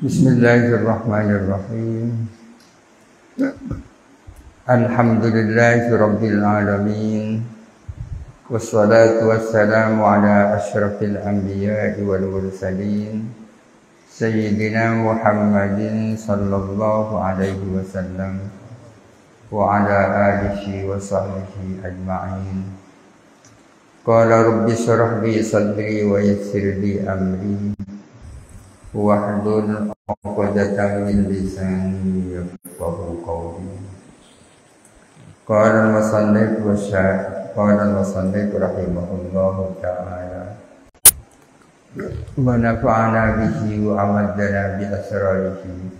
Bismillahirrahmanirrahim. Alhamdulillahirabbil alamin. Wassalatu wassalamu ala asyrafil anbiya'i wal mursalin sayyidina Muhammadin sallallahu alaihi wasallam wa ala alihi wa sahbihi ajma'in. Qala rabbi shrah li sadri wa yassir li amri wahlul 'uqdatam min lisani yafqahu qawli. Qala al-musannif rahimahullahu ta'ala wa nafa'ana bihi wa amaddana bi asrarihi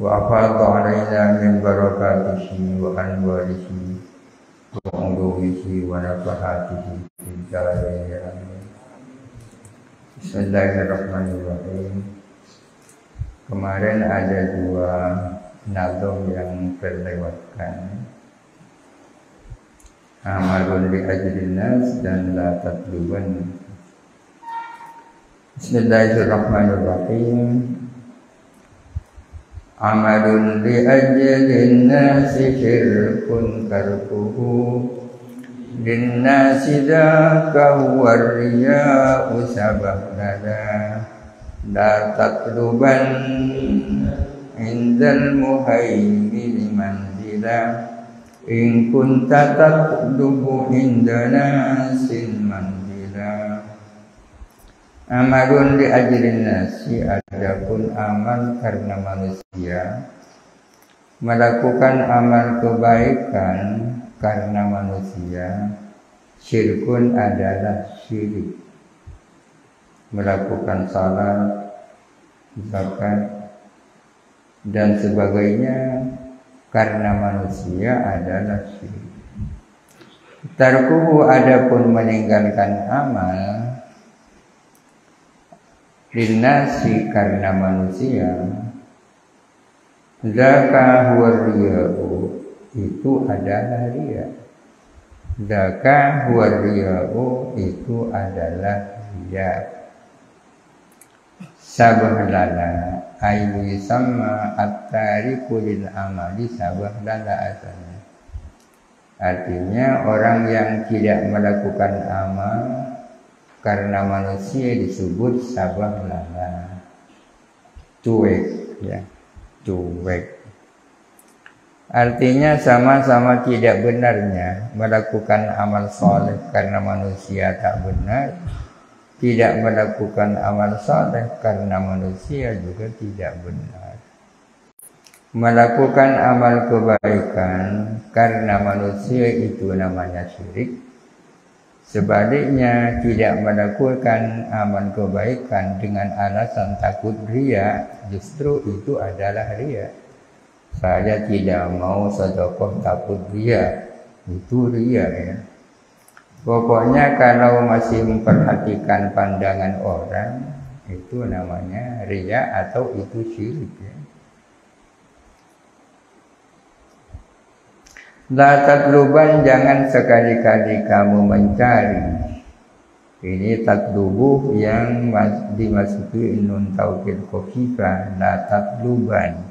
wa afadha 'alaina min barakatihi wa anwarihi wa ulumihi wa nafahatihi fid dharain. Bismillahirrahmanirrahim. Kemarin ada dua nazom yang terlewatkan, amalun li ajrin nas dan la tatluban. Bismillahirrahmanirrahim. Amalun li ajrin nas syirkun tarkuhu linnasi dzaka huwa riya'u sabahlana la tatluban indal muhaimin manzila in kunta tatlubu indana sin manzila. Amalun li ajrin nasi, adapun amal karena manusia, melakukan amal kebaikan karena manusia. Syirkun adalah syirik, melakukan salat, zakat dan sebagainya karena manusia adalah syirik. Tarkuhu, adapun meninggalkan amal linnasi karena manusia, dzaka huwa riya'u, itu adalah riya. Dzaka huwa riya'u, itu adalah riya. Sabahlana ayu sama at-tariku lil amali sabahlana asalnya. Artinya orang yang tidak melakukan amal karena manusia disebut sabahlana, cuek ya, cuek. Artinya sama-sama tidak benarnya melakukan amal soleh karena manusia tak benar, tidak melakukan amal soleh karena manusia juga tidak benar. Melakukan amal kebaikan karena manusia itu namanya syirik. Sebaliknya, tidak melakukan amal kebaikan dengan alasan takut riya, justru itu adalah riya. Saya tidak mau sedekah takut riya, itu riya ya. Pokoknya kalau masih memperhatikan pandangan orang, itu namanya riya atau itu syirik ya. La tatluban, jangan sekali-kali kamu mencari. Ini tatlubuh yang dimasuki nun taukid khafifah, la tatluban.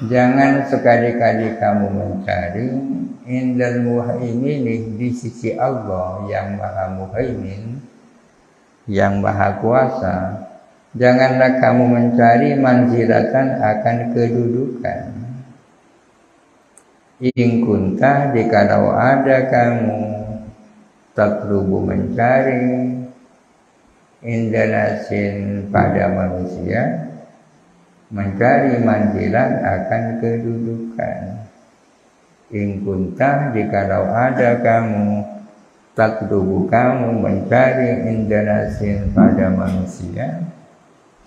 Jangan sekali-kali kamu mencari indal muhaimin, di sisi Allah yang maha muhaimin, yang maha kuasa. Janganlah kamu mencari manzilatan, akan kedudukan. In kunta, jikalau ada kamu tatlubu mencari indanasin pada manusia, mencari manzilan akan kedudukan. In kunta, jikalau ada kamu tatlubu, kamu mencari indanasin pada manusia,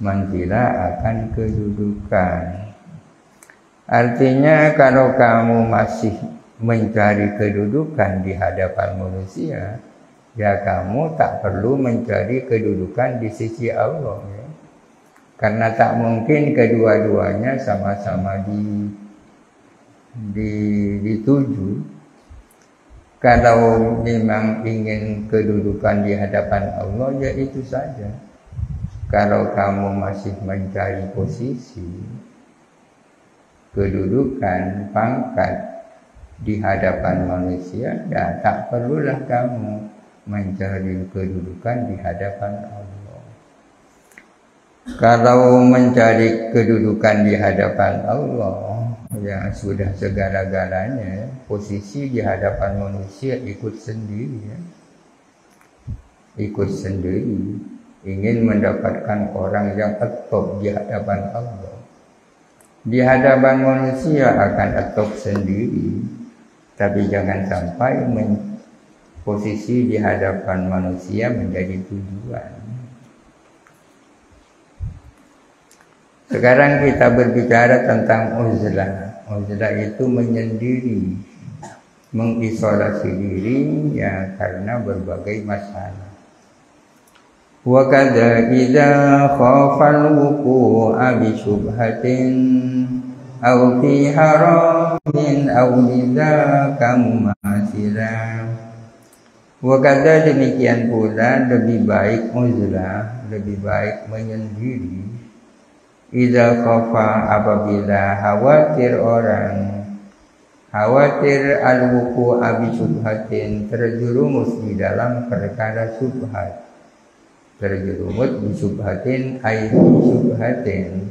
manzilah akan kedudukan. Artinya kalau kamu masih mencari kedudukan di hadapan manusia, ya kamu tak perlu mencari kedudukan di sisi Allah ya. Karena tak mungkin kedua-duanya sama-sama dituju. Kalau memang ingin kedudukan di hadapan Allah, ya itu saja. Kalau kamu masih mencari posisi, kedudukan, pangkat di hadapan manusia, ya tak perlulah kamu mencari kedudukan di hadapan Allah. Kalau mencari kedudukan di hadapan Allah, ya sudah segala-galanya. Posisi di hadapan manusia ikut sendiri, ya. Ikut sendiri. Ingin mendapatkan orang yang top di hadapan Allah. Di hadapan manusia akan top sendiri, tapi jangan sampai posisi di hadapan manusia menjadi tujuan. Sekarang kita berbicara tentang uzlah. Uzlah itu menyendiri, mengisolasi diri ya karena berbagai masalah. Wa kadza idza khafal wuqu'a bi syubhatin aw fi haramin aw lidzaka mumasila. Wa kadza demikian pula lebih baik uzlah, lebih baik menyendiri. Idza khafa apabila khawatir orang, khawatir al-wuqu'a bi syubhatin, terjerumus di dalam perkara syubhat. Terjerumus di syubhatin ai fi syubhatin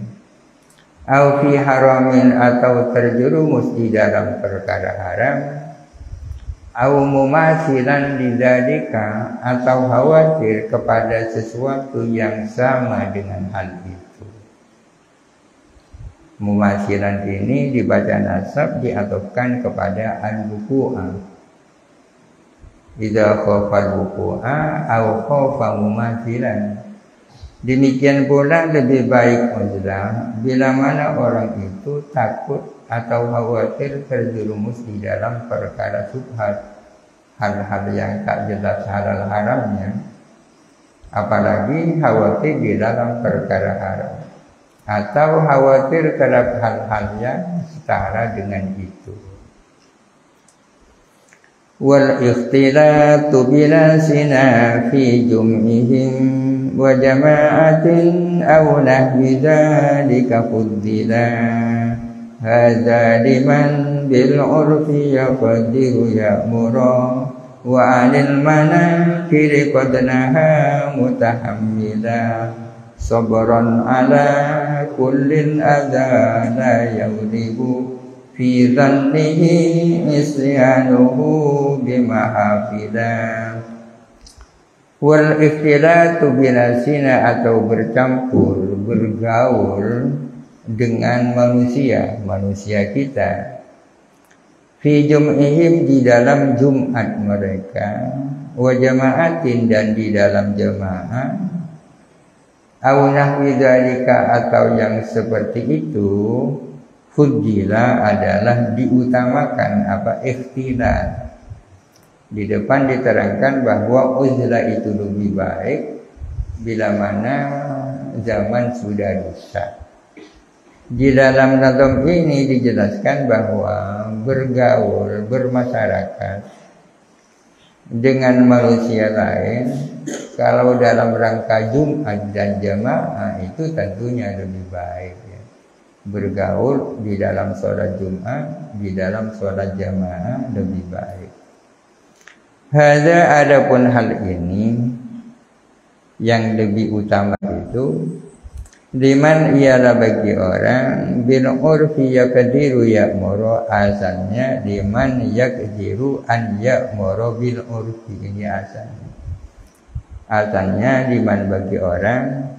au fi haramin, atau terjerumus di dalam perkara haram, au mumasilan lidzalika, atau khawatir kepada sesuatu yang sama dengan hal itu. Mumasilan ini dibaca nasab diatofkan kepada al-wuqu'a. Idza khafal wuqu'a aw khafa mumathilan. Demikian pula lebih baik uzlah bila mana orang itu takut atau khawatir terjerumus di dalam perkara syubhat, hal-hal yang tak jelas halal haramnya, apalagi khawatir di dalam perkara haram, atau khawatir terhadap hal-hal yang setara dengan itu. Wal ikhtilatu bilasina fi jum'ihim wa jama'atin aw nahwi dzalika fuddila. Hadza liman bil urfi yaqdiru ya'mura wa 'anil manakiri qad naha mutahammila. Sabran 'ala kullin adza la yawribu fi dhannihi isyanuhu bimahafila. Wal ikhtilatu binasina, atau bercampur, bergaul dengan manusia kita, fi jum'ihim, di dalam Jumat mereka, wa jama'atin, dan di dalam jamaah, aw nahwi dzalika, atau yang seperti itu. Fuddila adalah diutamakan, ikhtilat. Di depan diterangkan bahwa uzlah itu lebih baik bila mana zaman sudah rusak. Di dalam nazam ini dijelaskan bahwa bergaul, bermasyarakat dengan manusia lain, kalau dalam rangka Jumat dan jamaah itu tentunya lebih baik. Bergaul di dalam sholat Jumat, di dalam sholat jamaah lebih baik. Hadza, adapun hal ini yang lebih utama itu, liman ialah bagi orang bil urfi yaqdiru ya'muru, asalnya liman yaqdiru an ya'muru bil urfi, ini asalnya. Asalnya liman bagi orang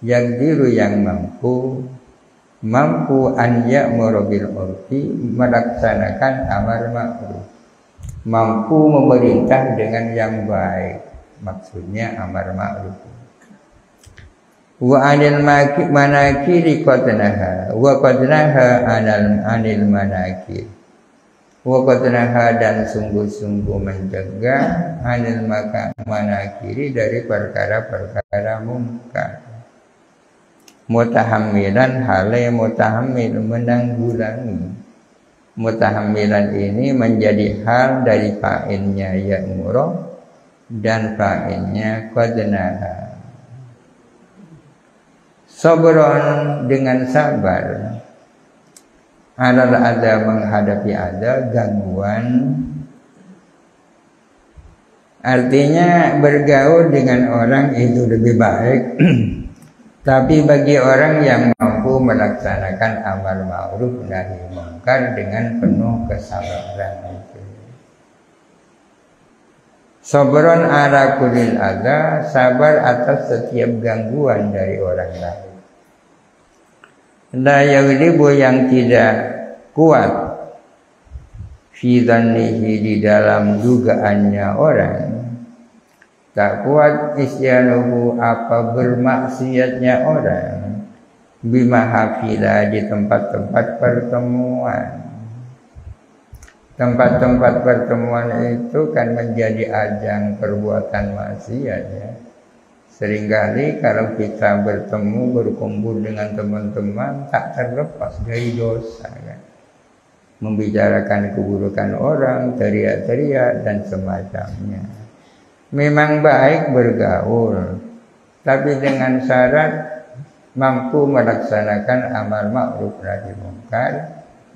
yaqdiru yang mampu an ya'muru bil urfi, melaksanakan amar ma'ruf, mampu memerintah dengan yang baik, maksudnya amar ma'ruf. Wa anil manakiri qadnaha, wa qadnaha anil manakir, wa qadnaha, dan sungguh-sungguh mencegah anil manakiri, dari perkara-perkara mungkar. Mutahammilan, hale mutahammil, menanggulangi. Mutahammilan ini menjadi hal dari fa'ilnya ya'muru dan fa'ilnya qadnaha. Sabron dengan sabar. Ada menghadapi ada gangguan. Artinya bergaul dengan orang itu lebih baik. Tapi bagi orang yang mampu melaksanakan amar ma'ruf nahi munkar dengan penuh kesabaran itu. Sabron ala kulil adza, sabar atas setiap gangguan dari orang lain. La yaghlibu, yang tidak kuat fi dzannihi, di dalam dugaannya orang. Tak kuat isyanuhu, apa bermaksiatnya orang. Bima hafila, di tempat-tempat pertemuan. Tempat-tempat pertemuan itu kan menjadi ajang perbuatan maksiat ya. Seringkali kalau kita bertemu, berkumpul dengan teman-teman, tak terlepas dari dosa kan. Membicarakan keburukan orang, teriak-teriak dan semacamnya. Memang baik bergaul, tapi dengan syarat mampu melaksanakan amar ma'ruf nahi munkar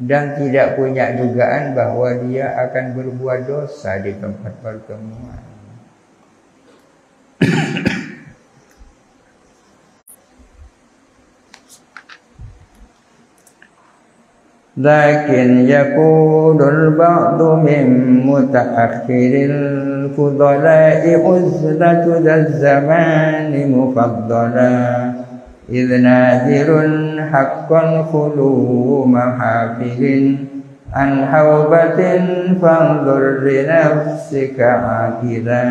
dan tidak punya dugaan bahwa dia akan berbuat dosa di tempat pertemuan. Lakin yaqulul ba'du min mutaakhiril fudala'i uzlatu zamani mufaddala idh nadirun haqqan khulu mahafilin an haubatin fanzur li nafsika akila.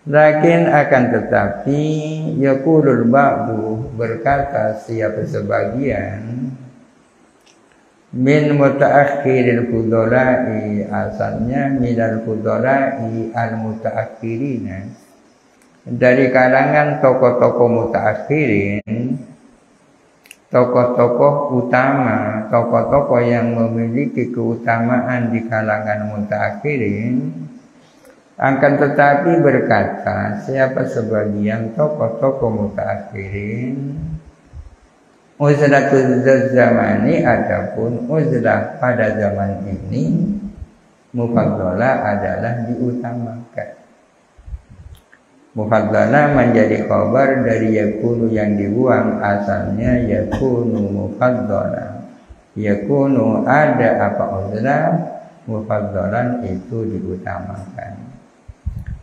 Lakin akan tetapi yaqulul ba'du, berkata siapa sebagian, min mutaakhiril fudala'i, asalnya minal fudala'i al mutaakhirina, dari kalangan tokoh-tokoh mutaakhirin, tokoh-tokoh utama, tokoh-tokoh yang memiliki keutamaan di kalangan mutaakhirin. Akan tetapi berkata siapa sebagian tokoh-tokoh mutaakhirin, uzlatul zamani, adapun uzlah pada zaman ini, mufaddalah adalah diutamakan. Mufaddalah menjadi khabar dari yakunu yang dibuang, asalnya yakunu mufaddalah. Yakunu ada apa uzlah, mufaddalan itu diutamakan.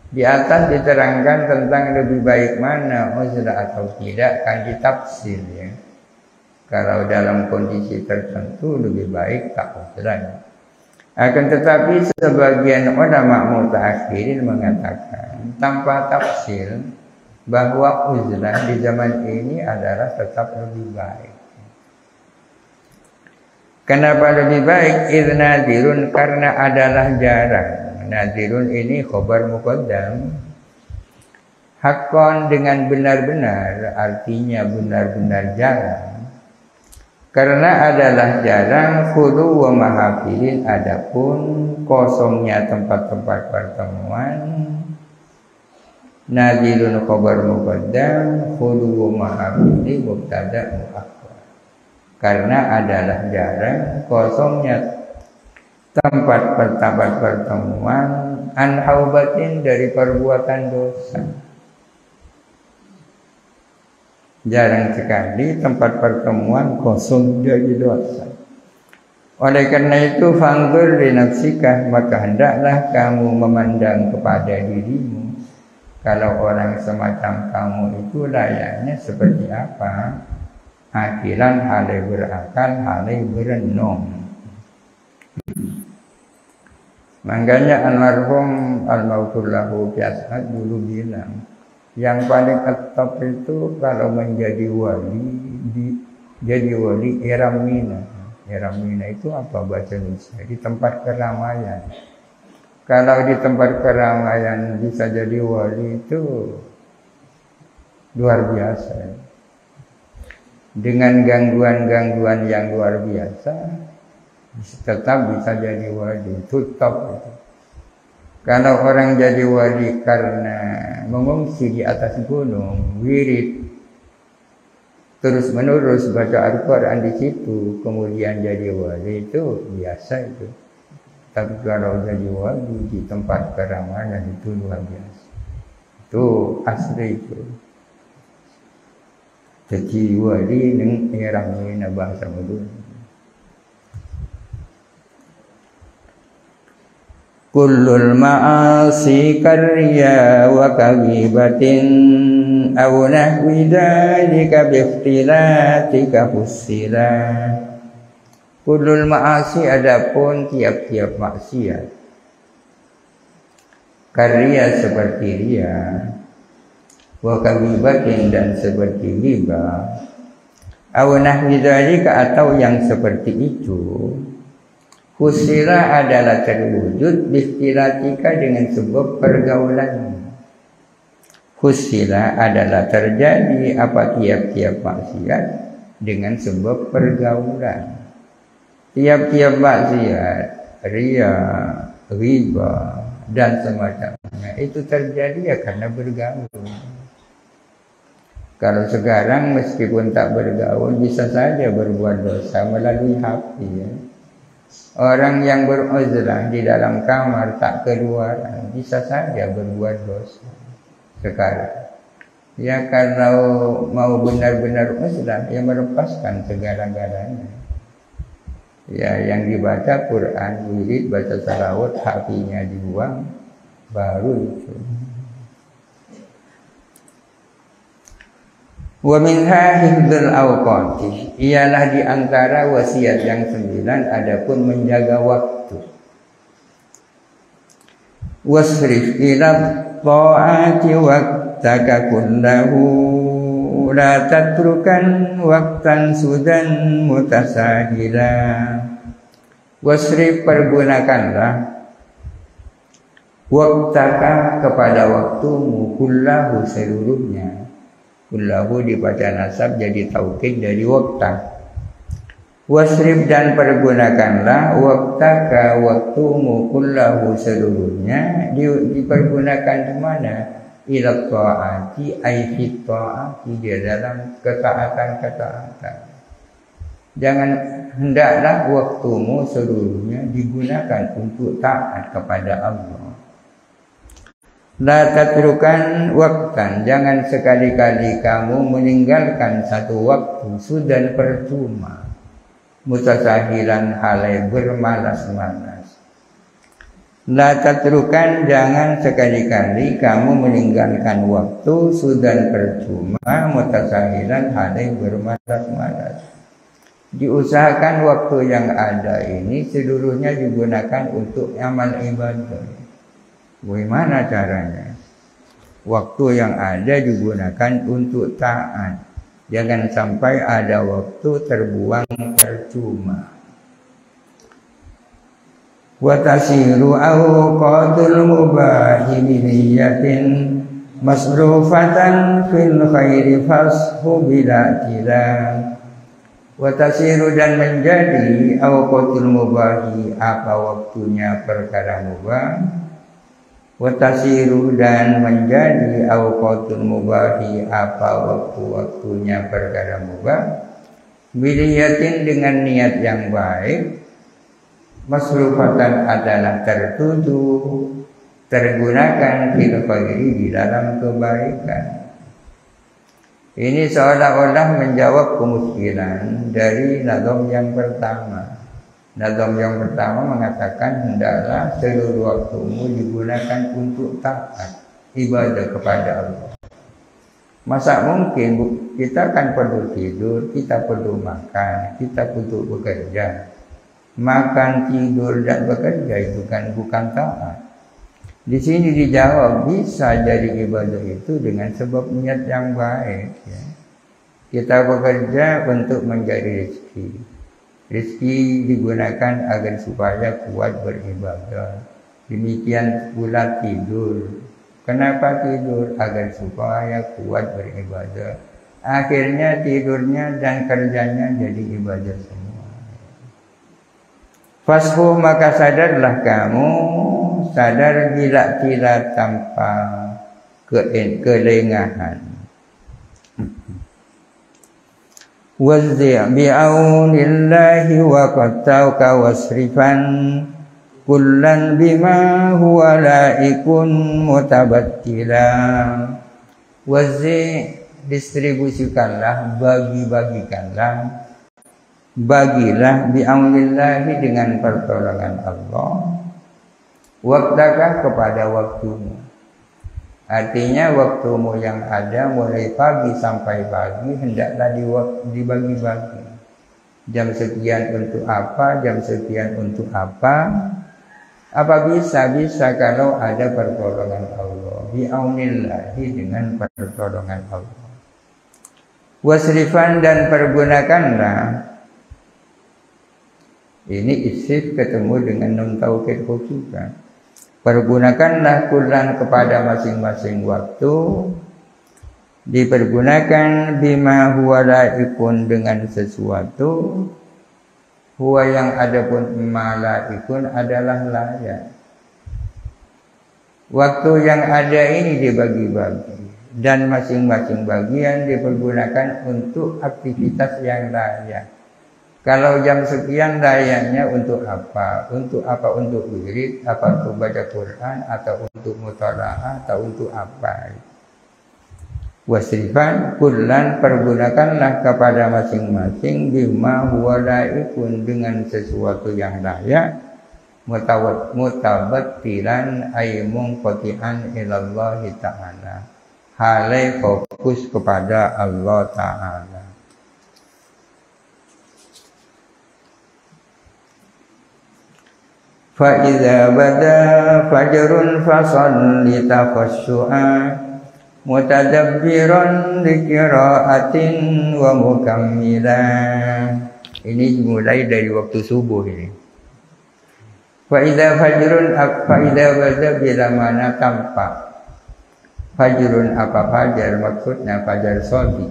Di atas diterangkan tentang lebih baik mana uzlah atau tidak kan ditafsir ya. Kalau dalam kondisi tertentu lebih baik tak uzlah. Akan tetapi sebagian ulama mutaakhirin mengatakan tanpa tafsir bahwa uzlah di zaman ini adalah tetap lebih baik. Kenapa lebih baik? Idz nadirun, karena adalah jarang. Nadirun ini khabar muqaddam. Haqqan, dengan benar-benar, artinya benar-benar jarang. Karena adalah jarang, khulu wa mahafilin, adapun kosongnya tempat-tempat pertemuan. Nadirun khabar muqaddam, khulu wa mahafilin mubtada muakhkhar. Karena adalah jarang, kosongnya tempat-tempat pertemuan, an haubatin, dari perbuatan dosa. Jarang sekali tempat pertemuan kosong dari dosa. Oleh karena itu, fanzur li nafsika, maka hendaklah kamu memandang kepada dirimu. Kalau orang semacam kamu itu layaknya seperti apa? Akilan, halai berakal, halai berenung. Makanya almarhum al-maghfurlahu biasat dulu bilang, yang paling top itu kalau menjadi wali, jadi wali iramina. Iramina itu apa bahasa Indonesia? Di tempat keramaian. Kalau di tempat keramaian bisa jadi wali itu luar biasa. Dengan gangguan-gangguan yang luar biasa, tetap bisa jadi wali. Itu top itu. Kalau orang jadi wali karena mengungsi di atas gunung, wirid, terus menerus baca Al-Quran di situ, kemudian jadi wali, itu biasa itu. Tapi kalau jadi wali di tempat keramanan itu luar biasa. Itu asli itu. Jadi wali neng erangnya bahasa Madun. Kullul ma'asi karya wa kagibatin aw nahwi dzalika bi ikhtilatika fussila. Kullul ma'asi, adapun tiap-tiap maksiat, karya seperti ria, wa kagibatin dan seperti riba, aw nahwi dzalika atau yang seperti itu, husila adalah terwujud bistilatika dengan sebab pergaulan. Husila adalah terjadi apa tiap-tiap maksiat dengan sebab pergaulan. Tiap-tiap maksiat, ria, riba dan semacamnya itu terjadi ya karena bergaul. Kalau sekarang meskipun tak bergaul bisa saja berbuat dosa melalui HP ya. Orang yang beruzlah di dalam kamar tak keluar bisa saja berbuat dosa sekarang. Ya kalau mau benar-benar uzlah, ya melepaskan segala-galanya. Ya yang dibaca Quran, wirid, baca salawat, HP-nya dibuang, baru itu. Wa minha hifdzul awqati, ialah di antara wasiat yang 9 adapun menjaga waktu. Wasrif ila ta'ati waqtaka kullahu la tatrukan waqtan sudan mutasahila. Wasrif, pergunakanlah waqtaka kepada waktumu kullahu seluruhnya. Kullahu dibaca nasab jadi taukid dari wakta. Wasrif, dan pergunakanlah waktaka waktumu kullahu seluruhnya dipergunakan di mana? Ila ta'ati ay fi ta'ati, di dalam ketaatan-ketaatan. Jangan, hendaklah waktumu seluruhnya digunakan untuk taat kepada Allah. La tatrukan waktan, jangan sekali-kali kamu meninggalkan satu waktu sudah percuma, mutasahilan halai bermalas-malas. La tatrukan, jangan sekali-kali kamu meninggalkan waktu sudah percuma, mutasahilan halai bermalas-malas. Diusahakan waktu yang ada ini seluruhnya digunakan untuk amal ibadah. Bagaimana caranya? Waktu yang ada digunakan untuk taat. Jangan sampai ada waktu terbuang percuma. Wa tasiru awqatul mubahi biniyatin masrufatan fil khairi fashu bila tilang. Wa tasiru, dan menjadi awqatul mubahi, apa waktunya perkara mubah. Watasiru, dan menjadi awqatul mubahi, apa waktu-waktunya perkara mubah, biliyatin, dengan niat yang baik, masrufatan adalah tertuju, tergunakan fil khairi, di dalam kebaikan. Ini seolah-olah menjawab kemuskilan dari nazam yang pertama. Nazam yang pertama mengatakan hendaklah seluruh waktumu digunakan untuk taat ibadah kepada Allah. Masa mungkin kita kan perlu tidur, kita perlu makan, kita perlu bekerja. Makan, tidur, dan bekerja itu kan bukan taat. Di sini dijawab bisa jadi ibadah itu dengan sebab niat yang baik. Ya. Kita bekerja untuk mencari rezeki. Rezeki digunakan agar supaya kuat beribadah. Demikian pula tidur. Kenapa tidur? Agar supaya kuat beribadah. Akhirnya tidurnya dan kerjanya jadi ibadah semua. Fasbuh, maka sadarlah kamu, sadar bila tidak tanpa kelengahan. Wazzi' bi'aunillahi wa qattauka wasrifan kullan bima huwa laikun mutabattila. Wazzi' distribusikanlah, bagi-bagikanlah, bagilah bi'aunillahi dengan pertolongan Allah, waktaka kepada waktumu. Artinya waktumu yang ada mulai pagi sampai pagi hendaklah dibagi-bagi. Jam sekian untuk apa, jam sekian untuk apa. Apa bisa kalau ada pertolongan Allah. Bi'aunillahi dengan pertolongan Allah. Wasrifan dan pergunakanlah. Ini isif ketemu dengan nun taukid khususkan. Pergunakanlah kullan kepada masing-masing waktu, dipergunakan bima huwa laikun dengan sesuatu, huwa yang adapun malaikun adalah layak. Waktu yang ada ini dibagi-bagi dan masing-masing bagian dipergunakan untuk aktivitas yang layak. Kalau jam sekian layaknya untuk apa? Untuk apa? Untuk wirid, apa untuk baca Quran, atau untuk mutalaah, atau untuk apa? Wasrifan kullan pergunakanlah kepada masing-masing bima huwa laikun dengan sesuatu yang layak, mutabattilan ay munqati'an ilallahi ta'ala. Halai fokus kepada Allah Ta'ala. Fa'idha bada fajrun fasalli takhassu'a mutadabbiran liqira'atin wa mukammilan. Ini mulai dari waktu subuh ini. Fa'idha bada bila mana tampak. Fajrun apa fajar, maksudnya fajar shadi.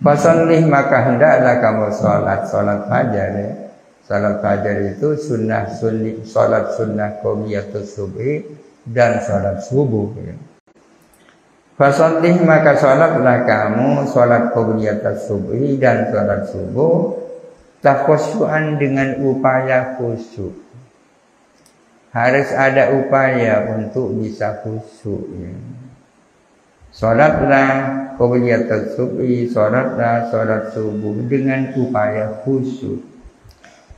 Fasalli maka hendaklah kamu salat fajar ya. Salat fajar itu salat sunnah qaumiyatus subhi dan salat subuh. Fasallih maka salatlah kamu salat qaumiyatus subhi dan salat subuh takhusyuan dengan upaya khusyuk. Harus ada upaya untuk bisa khusyuk. Salatlah qaumiyatus subhi, salatlah salat subuh dengan upaya khusyuk.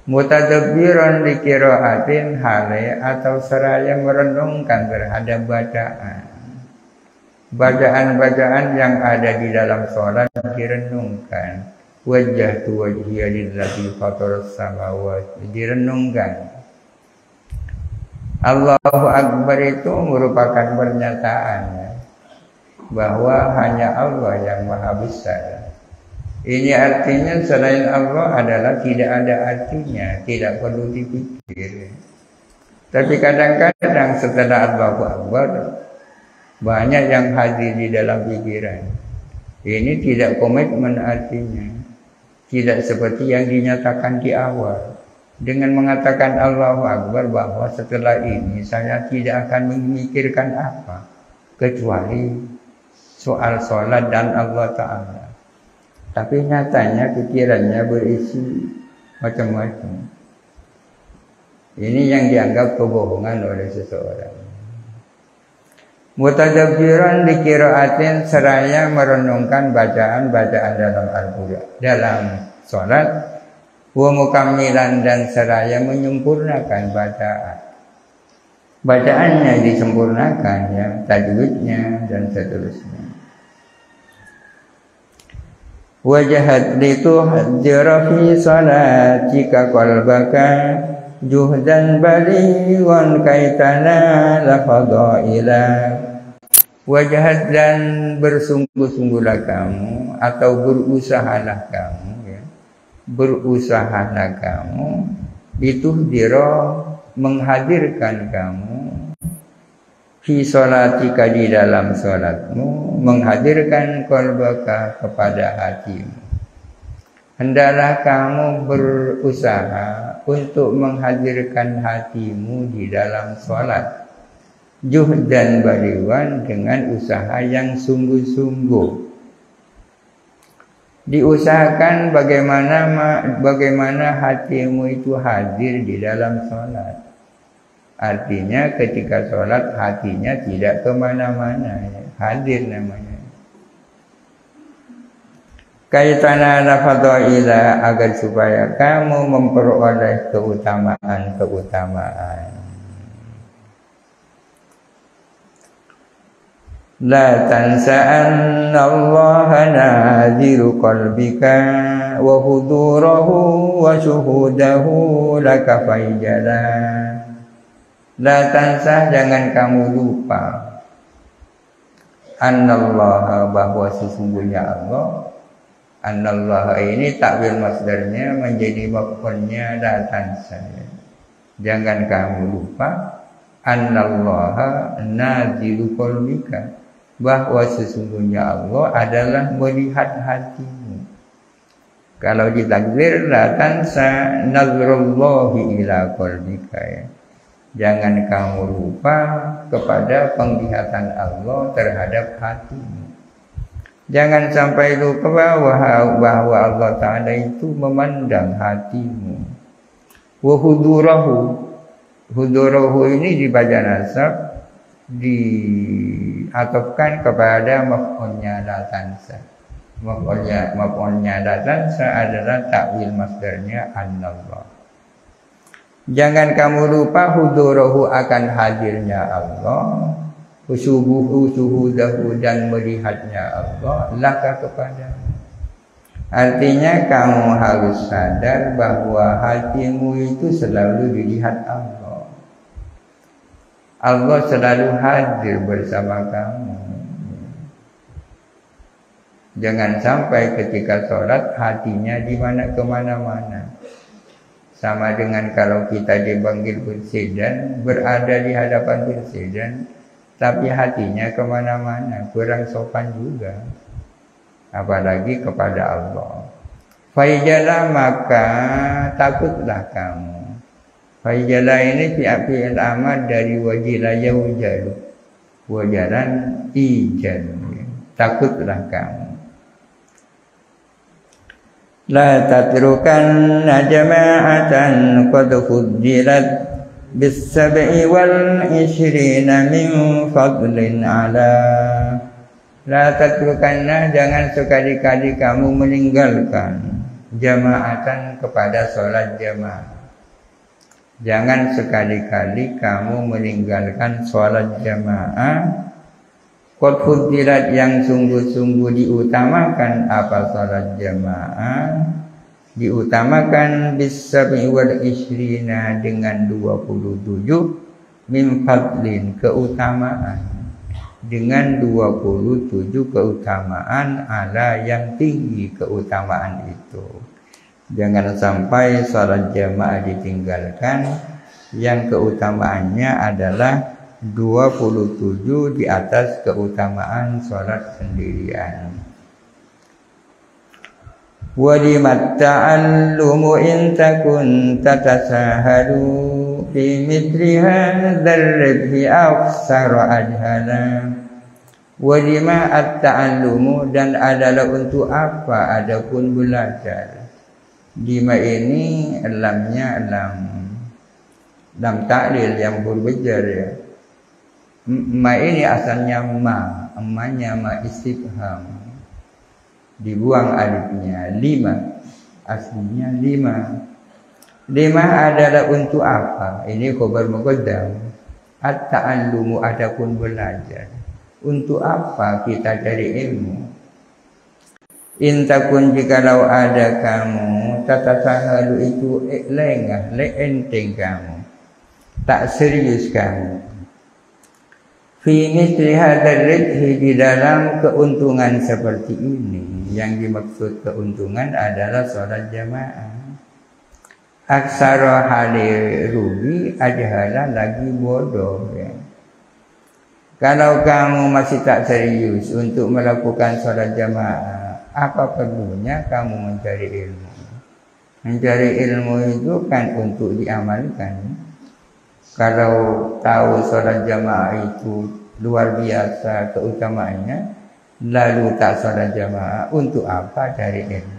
Mutadabbiran liqira'atin hale atau seraya merenungkan terhadap bacaan. Bacaan-bacaan yang ada di dalam sholat direnungkan. Wajjahtu wajhiya lillazi fataras samawati, direnungkan. Allahu Akbar itu merupakan pernyataan bahwa hanya Allah yang maha besar. Ini artinya selain Allah adalah tidak ada artinya, tidak perlu dipikir. Tapi kadang-kadang setelah Allahu Akbar banyak yang hadir di dalam pikiran. Ini tidak komitmen artinya. Tidak seperti yang dinyatakan di awal. Dengan mengatakan Allahu Akbar bahwa setelah ini saya tidak akan memikirkan apa kecuali soal sholat dan Allah Ta'ala. Tapi nyatanya pikirannya berisi macam-macam. Ini yang dianggap kebohongan oleh seseorang. Mutadabbiran liqira'atin seraya merenungkan bacaan-bacaan dalam Al-Qur'an, dalam sholat, wa mukammilan dan seraya menyempurnakan bacaan. Bacaannya disempurnakan ya, tajwidnya dan seterusnya. Wajahat lituhadzira fi salatika qalbaka juhdan balighan kaitana lafadaila. Wajahat dan bersungguh-sungguhlah kamu atau berusahalah kamu ya. Berusahalah kamu lituhdzira menghadirkan kamu fi sholatika di dalam sholatmu, menghadirkan qalbaka kepada hatimu. Hendaklah kamu berusaha untuk menghadirkan hatimu di dalam sholat. Juhdan balighan dengan usaha yang sungguh-sungguh. Diusahakan bagaimana hatimu itu hadir di dalam sholat. Artinya ketika sholat hatinya tidak kemana-mana, hadir namanya. Kaitana fadaila, agar supaya kamu memperoleh keutamaan. La tansa anna Allah naziru qalbika wa hudurahu wa syuhudahu laka faijala. La tansa, jangan kamu lupa, anna Allah, bahwa sesungguhnya Allah. Anna Allah ini takwil masdarnya menjadi maf'ulnya la tansa. Jangan kamu lupa, anna Allah naziru qalbika, bahwa sesungguhnya Allah adalah melihat hatimu. Kalau ditakdir la tansa nazrullahi ila qalbika, ya. Jangan kamu lupa kepada penglihatan Allah terhadap hatimu. Jangan sampai lupa bahwa Allah Ta'ala itu memandang hatimu. Wa hudurahu ini dibaca nasab, diatofkan kepada maf'ulnya la tansa. Maf'ulnya la tansa adalah takwil masdarnya annallah. Jangan kamu lupa hudurahu, akan hadirnya Allah, syuhudahu, dan melihatnya Allah, laka kepadamu. Artinya kamu harus sadar bahwa hatimu itu selalu dilihat Allah. Allah selalu hadir bersama kamu. Jangan sampai ketika sholat hatinya kemana-mana. Sama dengan kalau kita dipanggil presiden, berada di hadapan presiden, tapi hatinya kemana-mana, kurang sopan juga. Apalagi kepada Allah. Faijala, maka takutlah kamu. Faijala ini fi'il amar dari wajila yaujalu, wajaran ijan. Takutlah kamu. La tatrukanna jama'atan qad fuddilat bis-sab'i wal 'ishrina min fadlin 'ala. La tatrukanna, jangan sekali-kali kamu meninggalkan jama'atan, kepada sholat jamaah. Jangan sekali-kali kamu meninggalkan sholat jamaah. Qad fuddilat, yang sungguh-sungguh diutamakan. Apa sholat jamaah? Diutamakan bis-sab'i wal 'ishrina, dengan 27 min fadlin, keutamaan. Dengan 27 keutamaan, ala, yang tinggi keutamaan itu. Jangan sampai sholat jamaah ditinggalkan yang keutamaannya adalah 27 di atas keutamaan sholat sendirian. Walimat ta'allumu in takun tatasahalu fi mithli hadzal ribhi aksara ajhala. Walima at-ta'allumu, dan adalah untuk apa adapun belajar. Lima ini lamnya lam ta'lil yang berbejar, ya. Ma ini asalnya emanya ma istifham, dibuang alifnya. Lima, aslinya lima. Lima adalah untuk apa? Ini khabar muqaddam. At-ta'allumu, adapun belajar. Untuk apa kita cari ilmu? Intakun, jikalau ada kamu, tatasahalu itu lengah, enteng kamu, tak serius kamu. Fi mithli hadzal ribhi, di dalam keuntungan seperti ini. Yang dimaksud keuntungan adalah sholat jamaah. Aksara hali rugi, ajhala, lagi bodoh, ya. Kalau kamu masih tak serius untuk melakukan sholat jamaah, apa perlunya kamu mencari ilmu? Mencari ilmu itu kan untuk diamalkan. Kalau tahu sholat jamaah itu luar biasa keutamaannya, lalu tak salat jamaah, untuk apa cari ilmu?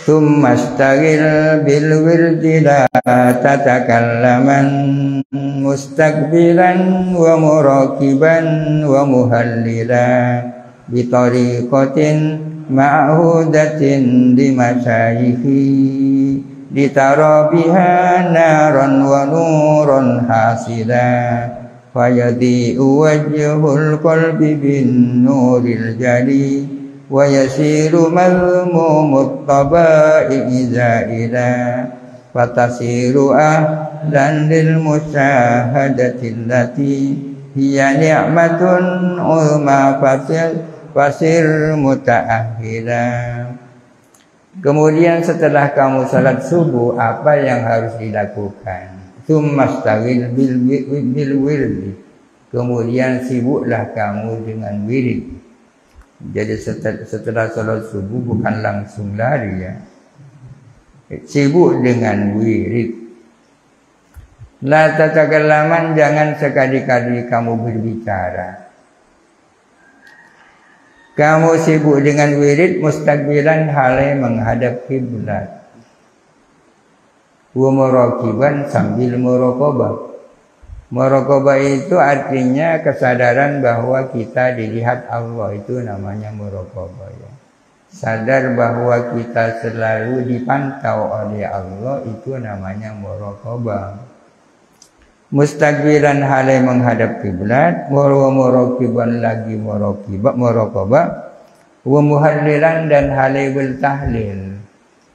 Tsumma astaghil bil wirdi la tatakallaman mustaqbilan wa muraqiban wa muhallilan bi tariqatin ma'hudatin di masyayikhi ditara biha naran wa nurun hasila fayadi'u wajhul qalbi bin nuril jali wa yasiru malmumut taba'i zaila fatasiru ahlan lil musyahadati allati hiya ni'matun ulma fasir muta'ahila. Kemudian setelah kamu salat subuh, apa yang harus dilakukan? Tsummastaghil bil wirdi. Kemudian sibuklah kamu dengan wirid. Jadi setelah salat subuh bukan langsung lari ya. Sibuk dengan wirid. La tatakallaman, jangan sekali-kali kamu berbicara. Kamu sibuk dengan wirid mustaqbilan halai menghadap kiblat. Wa muraqiban, sambil muraqabah. Muraqabah itu artinya kesadaran bahwa kita dilihat Allah, itu namanya muraqabah ya. Sadar bahwa kita selalu dipantau oleh Allah, itu namanya muraqabah. Mustaqbilan halai menghadap kiblat, wa muraqiban lagi muraqabah, wa muhallilan dan halai bertahlil,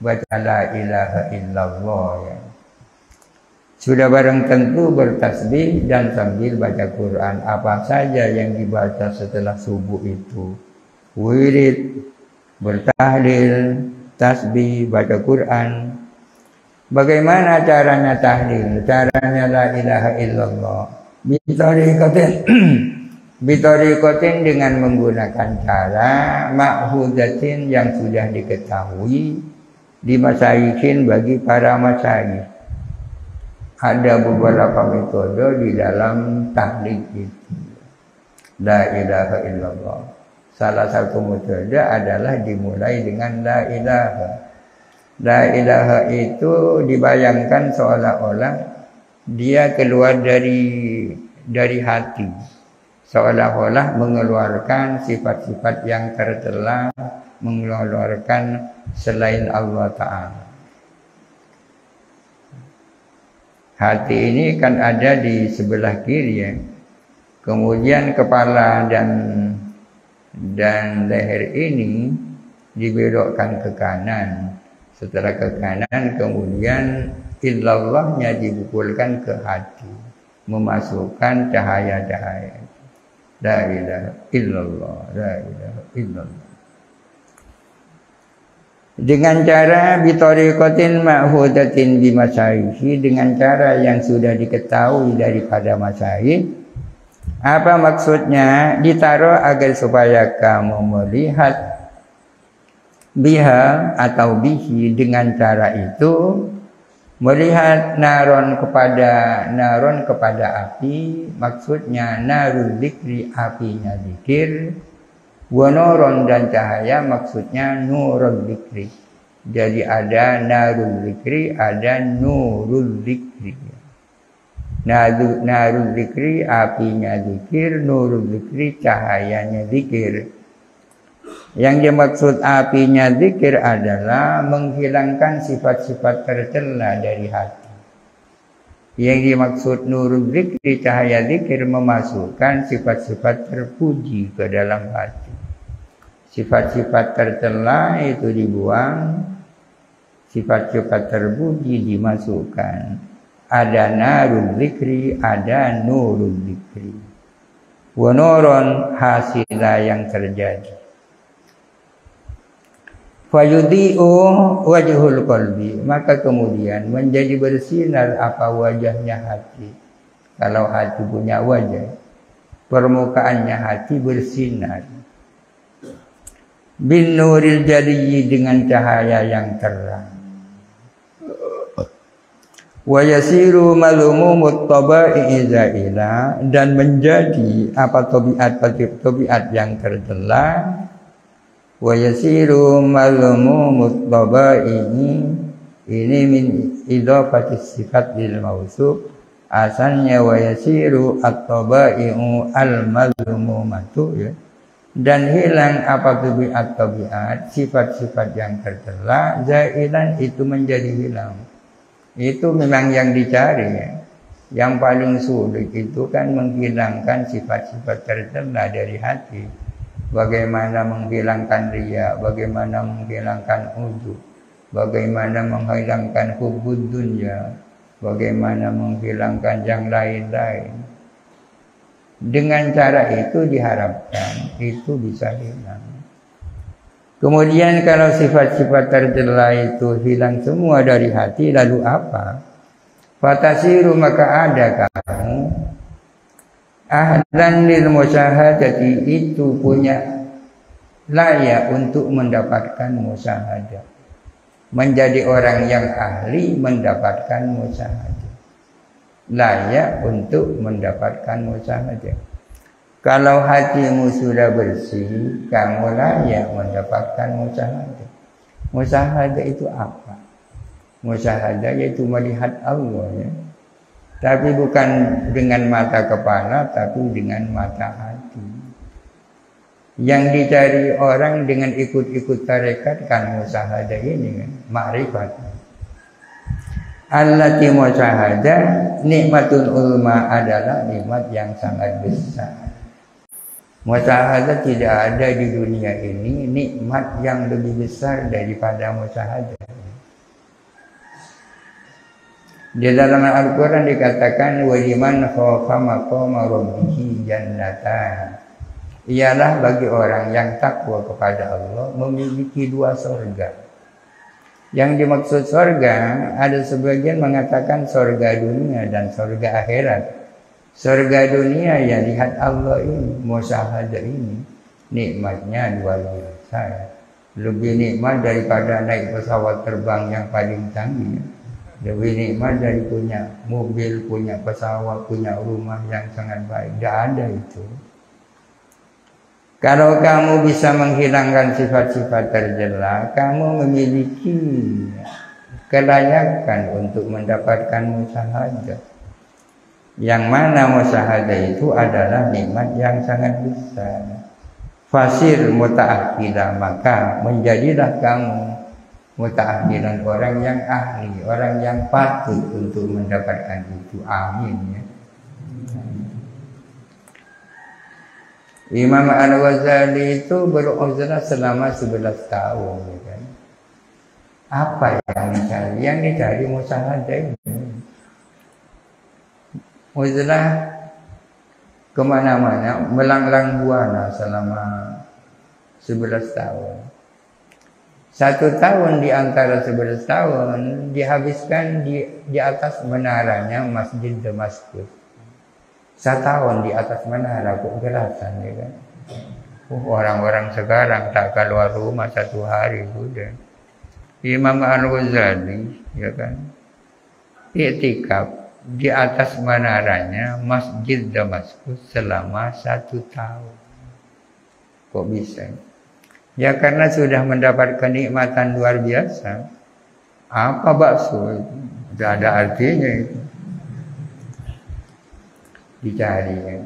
baca la ilaha illallah ya. Sudah barang tentu bertasbih dan sambil baca Quran. Apa saja yang dibaca setelah subuh itu, wirid, bertahlil, tasbih, baca Quran. Bagaimana caranya tahlil? Caranya la ilaha illallah. Bitariqatin dengan menggunakan cara ma'hudatin yang sudah diketahui di masyayikhin bagi para masyayikh. Ada beberapa metode di dalam tahlil itu. La ilaha illallah. Salah satu metode adalah dimulai dengan la ilaha. La ilaha itu dibayangkan seolah-olah dia keluar dari hati, seolah-olah mengeluarkan sifat-sifat yang tercela, mengeluarkan selain Allah Ta'ala. Hati ini kan ada di sebelah kiri ya. Kemudian kepala dan leher ini dibelokkan ke kanan. Setelah ke kanan, kemudian illallahnya dipukulkan ke hati, memasukkan cahaya-cahaya. La ilaha illallah, la ilaha illallah. Dengan cara bitariqatin ma'hudatin bi masyayikh, dengan cara yang sudah diketahui daripada masyayikh. Apa maksudnya? Ditaruh agar supaya kamu melihat biha atau bihi, dengan cara itu melihat naron kepada api, maksudnya narul dzikri, apinya zikir, wa nuron dan cahaya, maksudnya nurul dzikri. Jadi ada narul dzikri, ada nurul dzikri. Narul dzikri apinya zikir, nurul dzikri cahayanya zikir. Yang dimaksud apinya zikir adalah menghilangkan sifat-sifat tercela dari hati. Yang dimaksud nurul zikri, cahaya zikir, memasukkan sifat-sifat terpuji ke dalam hati. Sifat-sifat tercela itu dibuang, sifat-sifat terpuji dimasukkan. Ada narul zikri, ada nurul zikri. Wa nurun hasilah yang terjadi. Fayudi'u wajhul qalbi, maka kemudian menjadi bersinar apa wajahnya hati. Kalau hati punya wajah, permukaannya hati bersinar. Bin nuril jaliyi, dengan cahaya yang terang. Wa yasiru malumumut tabai zaila, dan menjadi apa tabiat yang tercela. Wa yasiru malumumut tabai ini min idafati sifat lil mausuf. Asalnya wa yasiru at-tabai'u al-malumumatu, ya. Dan hilang apa tabiat sifat-sifat yang tercela, zailan itu menjadi hilang. Itu memang yang dicari, ya. Yang paling sulit itu kan menghilangkan sifat-sifat tercela dari hati. Bagaimana menghilangkan riya, bagaimana menghilangkan ujub, bagaimana menghilangkan hubbud dunya, bagaimana menghilangkan yang lain-lain. Dengan cara itu diharapkan itu bisa hilang. Kemudian kalau sifat-sifat tercela itu hilang semua dari hati, lalu apa? Fatasiru, maka ada kamu ahlan lil musyahadati, itu punya layak untuk mendapatkan musyahadah. Menjadi orang yang ahli mendapatkan musyahadah, layak untuk mendapatkan musyahadah. Kalau hatimu sudah bersih, kamu layak mendapatkan musyahadah. Musyahadah itu apa? Musyahadah yaitu melihat Allah, ya. Tapi bukan dengan mata kepala, tapi dengan mata hati. Yang dicari orang dengan ikut-ikut tarekat kan musyahadah ini, kan, ma'rifat. Allati musyahadah nikmatun ulma, adalah nikmat yang sangat besar. Musyahadah tidak ada di dunia ini nikmat yang lebih besar daripada musyahadah. Di dalam Al-Quran dikatakan wa liman khafa maqama rabbih jannatan. Ialah bagi orang yang takwa kepada Allah memiliki dua surga. Yang dimaksud surga, ada sebagian mengatakan surga dunia dan surga akhirat. Surga dunia ya lihat Allah ini, musyahadah ini, nikmatnya luar biasa. Lebih nikmat daripada naik pesawat terbang yang paling canggih. Lebih nikmat dari punya mobil, punya pesawat, punya rumah yang sangat baik. Tidak ada itu. Kalau kamu bisa menghilangkan sifat-sifat tercela, kamu memiliki kelayakan untuk mendapatkan musyahadah. Yang mana musyahadah itu adalah nikmat yang sangat besar. Fasir muta'akhidah, maka menjadilah kamu muta'akhidan, orang yang ahli, orang yang patut untuk mendapatkan itu. Amin, ya. Imam Al-Ghazali itu beruzlah selama 11 tahun, ya kan? Apa yang dicari? Yang dicari musyahadah ini. Uzlah kemana-mana, melanglang buana selama 11 tahun. 1 tahun di antara 11 tahun dihabiskan di atas menaranya Masjid Damaskus. 1 tahun di atas menara, kok gerasan, ya kan? Orang-orang sekarang tak keluar rumah 1 hari sudah. Imam Al-Ghazali, ya kan, iktikaf di atas menaranya Masjid Damaskus selama 1 tahun. Kok bisa? Ya karena sudah mendapatkan kenikmatan luar biasa. Apa bakso itu? Tidak ada artinya itu. Dicari, ya.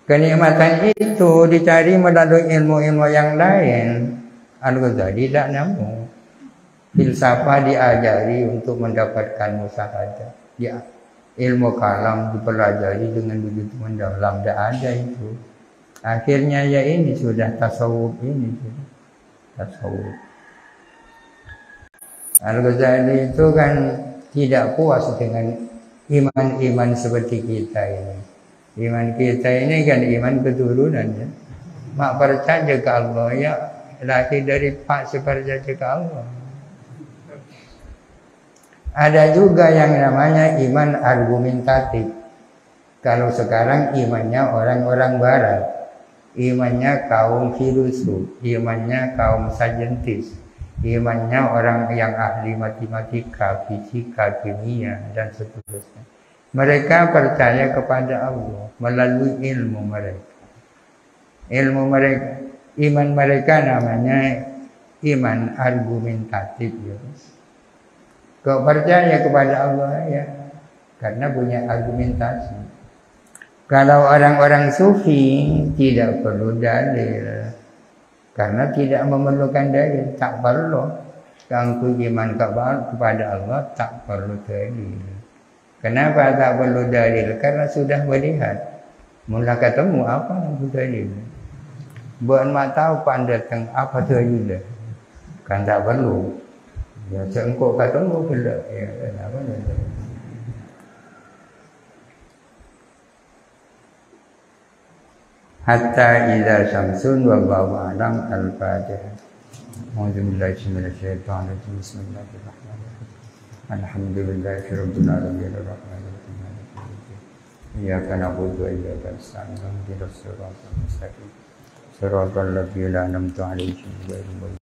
Kenikmatan itu dicari melalui ilmu-ilmu yang lain. Al-Ghazali tidak nemu. Filsafah diajari untuk mendapatkan musyahadah. Ya, ilmu kalam dipelajari dengan begitu mendalam. Tidak ada itu. Akhirnya ya ini sudah tasawuf ini. Tasawuf. Al-Ghazali itu kan tidak puas dengan iman-iman seperti kita ini. Iman kita ini kan iman keturunan, ya. Mak percaya ke Allah, ya lahir dari pak sepercaya ke Allah. Ada juga yang namanya iman argumentatif. Kalau sekarang imannya orang-orang barat, imannya kaum filosof, imannya kaum saintis, Imannya orang yang ahli matematika, fisika, kimia, dan seterusnya. Mereka percaya kepada Allah melalui ilmu mereka. Ilmu mereka, iman mereka namanya iman argumentatif. Ya. Kau percaya kepada Allah ya, karena punya argumentasi. Kalau orang-orang sufi tidak perlu dalil, karena tidak memerlukan dalil, tak perlu. Kalau iman kepada Allah tak perlu dalil. Kenapa tak perlu dalil? Karena sudah melihat. Mula ketemu apa yang dalil? Buat mak tahu pandatang apa dalil? Kan tak perlu. Ya sengkok ketemu pula. Ya kenapa dalil? Hatta idza syamsun wa bawalam al-fatihah. A'udzubillahi minasyaitonir rajim. Bismillahirrahmanirrahim. Alhamdulillahirabbil alamin arrahmanir rahim. Iyyaka na'budu wa iyyaka nasta'in. Ihdinas siratal mustaqim. Siratal ladzina an'amta 'alaihim ghairil